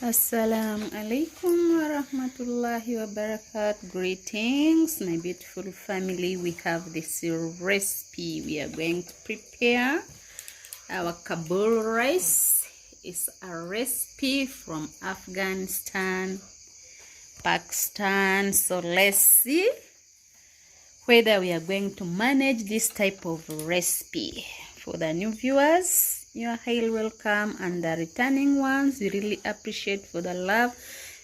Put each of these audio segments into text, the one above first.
Assalamu alaikum wa rahmatullahi wa barakatuh. Greetings, my beautiful family. We have this recipe. We are going to prepare our Kabul rice. It's a recipe from Afghanistan, Pakistan. So let's see whether we are going to manage this type of recipe. For the new viewers, you are highly welcome, and the returning ones, we really appreciate for the love.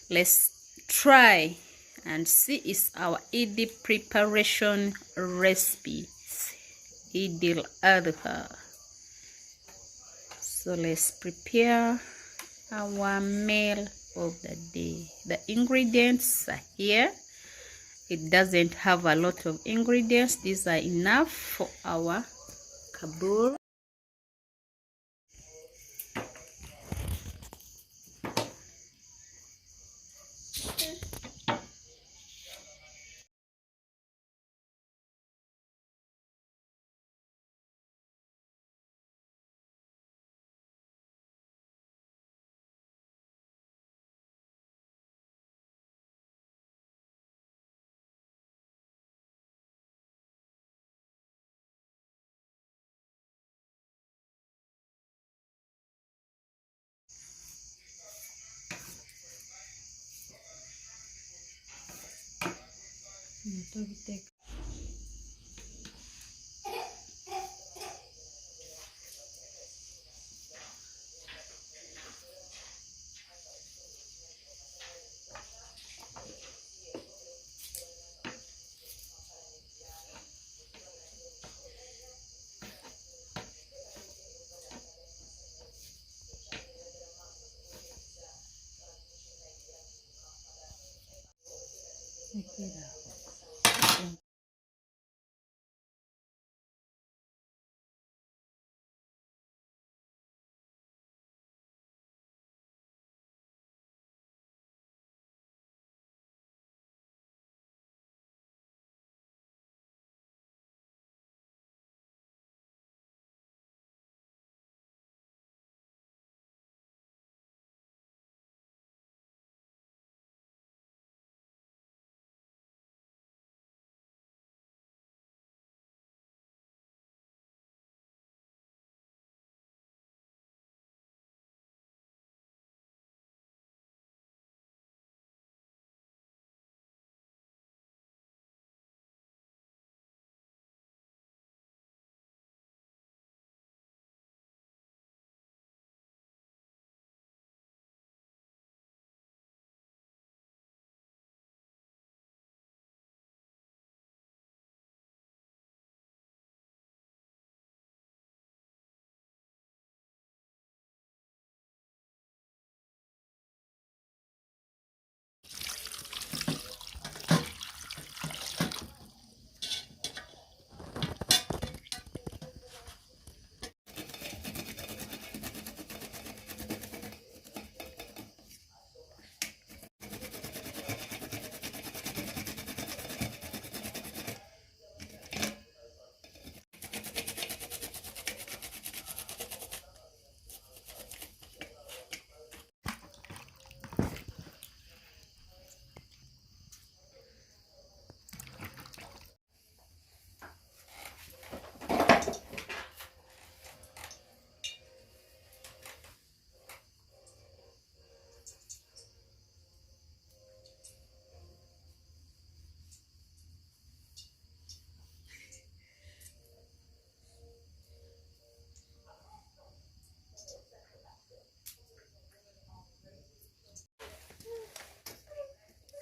Let's try and see. It's our Eid preparation recipe, Eid al-Adha. So let's prepare our meal of the day. The ingredients are here. It doesn't have a lot of ingredients. These are enough for our Kabul.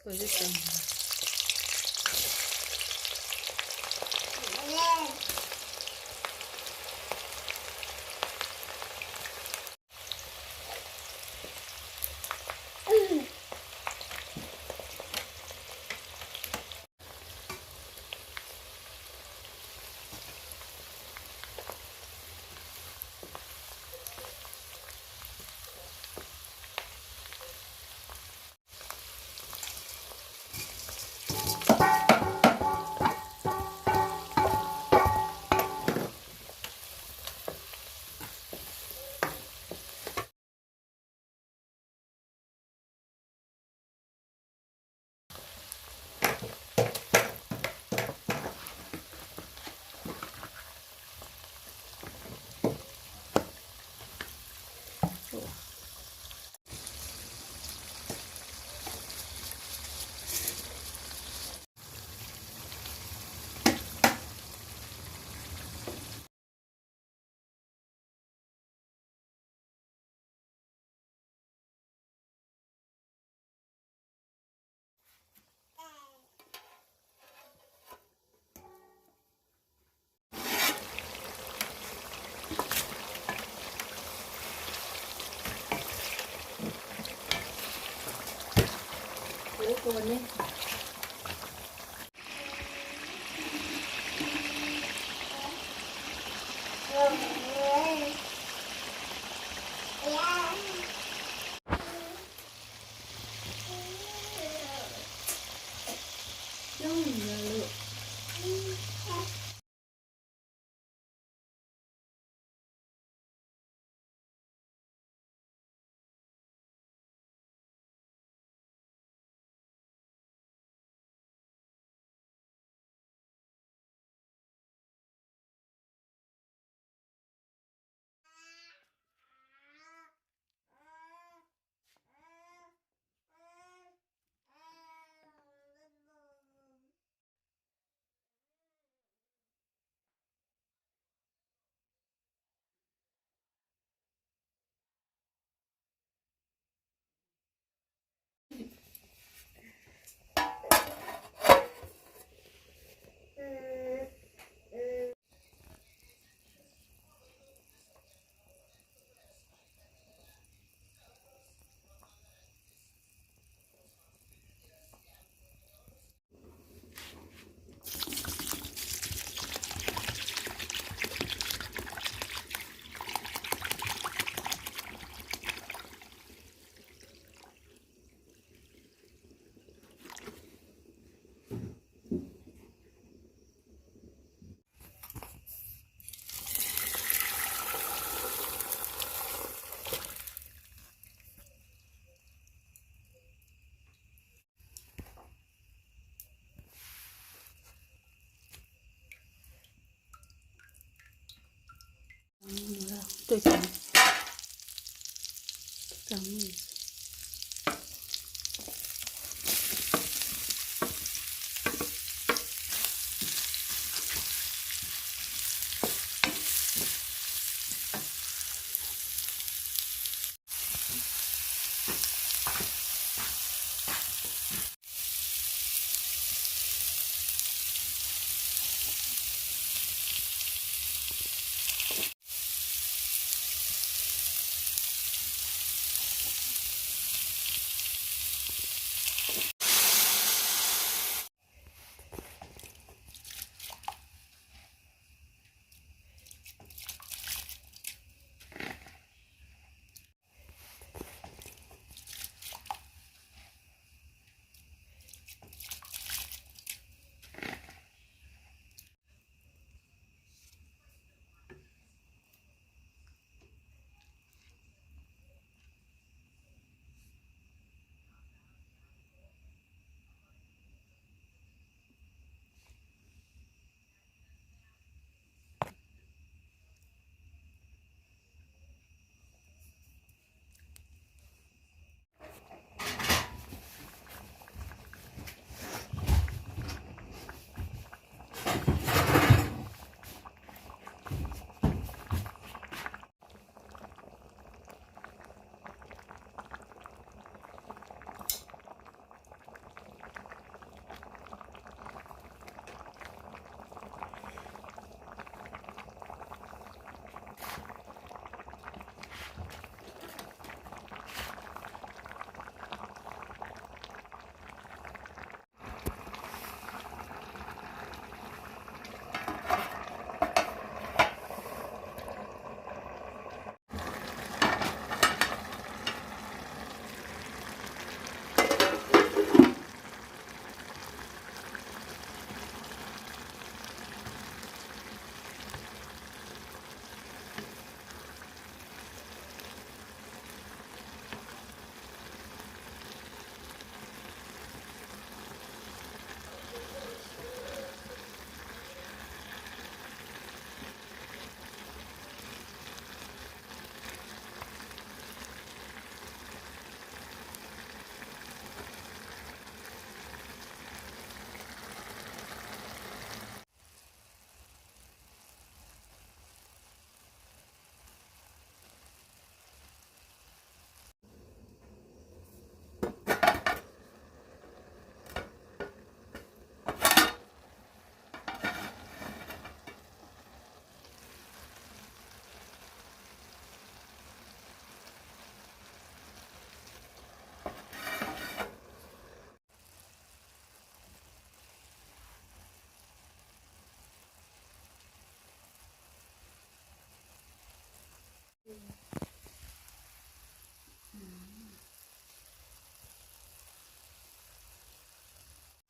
Position.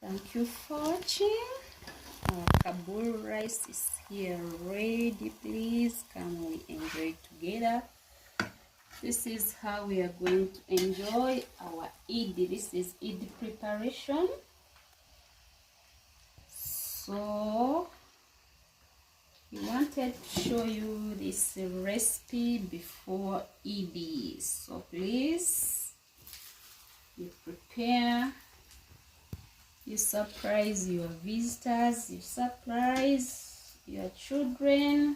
Thank you for watching. Our Kabul rice is here ready. Please come, we enjoy together. This is how we are going to enjoy our Eid. This is Eid preparation. So we wanted to show you this recipe before Eid. So please, you prepare, you surprise your visitors, you surprise your children,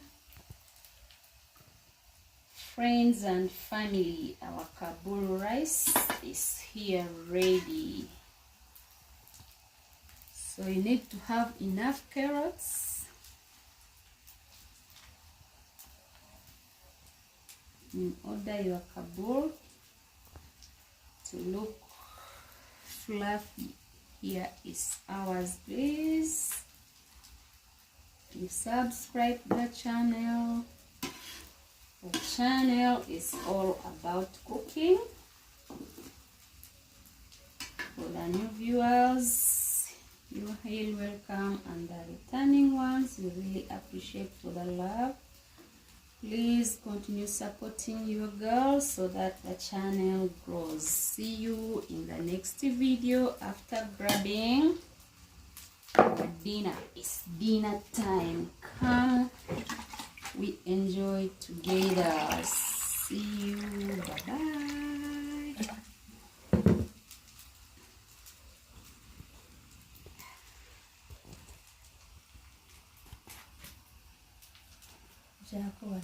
friends and family. Our Kabul rice is here ready. So you need to have enough carrots in order your Kabul to look fluffy. Here is ours. Please, you subscribe the channel. The channel is all about cooking. For the new viewers, you are highly welcome, and the returning ones, we really appreciate for the love. Please continue supporting your girls so that the channel grows. See you in the next video after grabbing dinner. It's dinner time. Come, we enjoy together. See you. Bye-bye. Jacob.